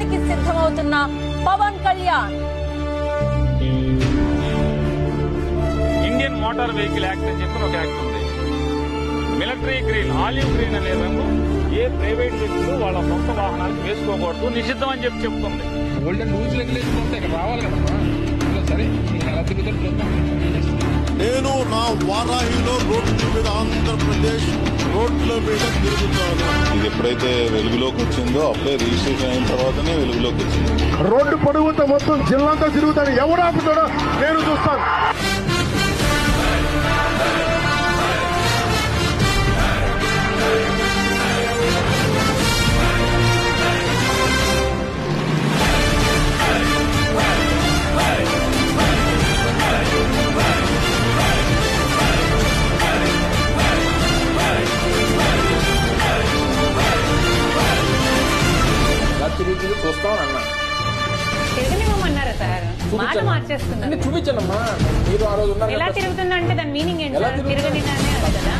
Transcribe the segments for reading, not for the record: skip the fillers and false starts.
యుద్ధానికి సిద్ధమవుతున్న Pawan Kalyan. Indian motor vehicle act అని చెప్పి ఒక యాక్ట్ ఉంది. మిలిటరీ గ్రీన్, ఆలివ్ గ్రీన్ అనే రంగు ఏ ప్రైవేట్ వ్యక్తులు వాళ్ళ సొంత వాహనాలకు వేసుకోకూడదు, నిషిద్ధం అని చెప్పి చెప్తుంది. ఓల్డ్ రూల్స్ రెగ్యులేషన్ ఉంటే ఇక్కడ రావాలి కదమ్మా. సరే ఎలా తిరుగుతారు. నేను నా వారాహిలో రోడ్ల మీద ఆంధ్రప్రదేశ్ రోడ్ల మీద తిరుగుతాను. ఇది ఎప్పుడైతే వెలుగులోకి వచ్చిందో అప్పుడే రిజిస్ట్రేషన్ అయిన తర్వాతనే వెలుగులోకి వచ్చింది. రోడ్డు పొడుగుతో మొత్తం జిల్లాంతా తిరుగుతాను. ఎవరు ఆపుతాడో నేను చూస్తాను. తిరిగి చూస్తామని అన్నా. తిరగనివ్వమన్నారా సార్? మాట మార్చేస్తున్నారు. చూపించానమ్మా. మీరు ఆ రోజు ఎలా తిరుగుతుందంటే దాని మీనింగ్ ఏంటి సార్? తిరగనిదానే కదా.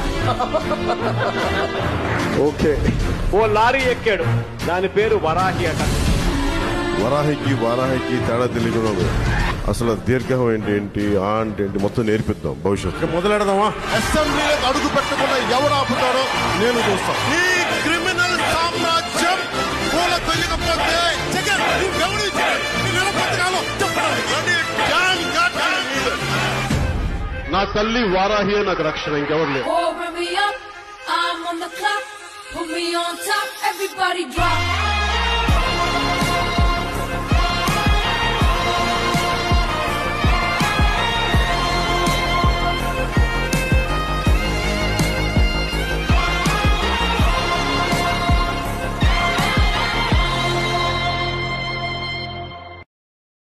ఓకే, ఓ లారీ ఎక్కాడు, దాని పేరు వరాహి అట. వారాహికి తేడా తెలియదు. అసలు దీర్ఘం ఏంటి ఆ అంటే మొత్తం నేర్పిద్దాం భవిష్యత్తు. మొదలెడదామా? అసెంబ్లీలకు అడుగు పెట్టకుండా ఎవరు ఆపుతారో నేను చూస్తాను. ఈ క్రిమినల్ సామ్రాజ్యం కూలకొయ్యకపోతే నా తల్లి వారాహి నాకు రక్షణ, ఇంకెవరు లేదు.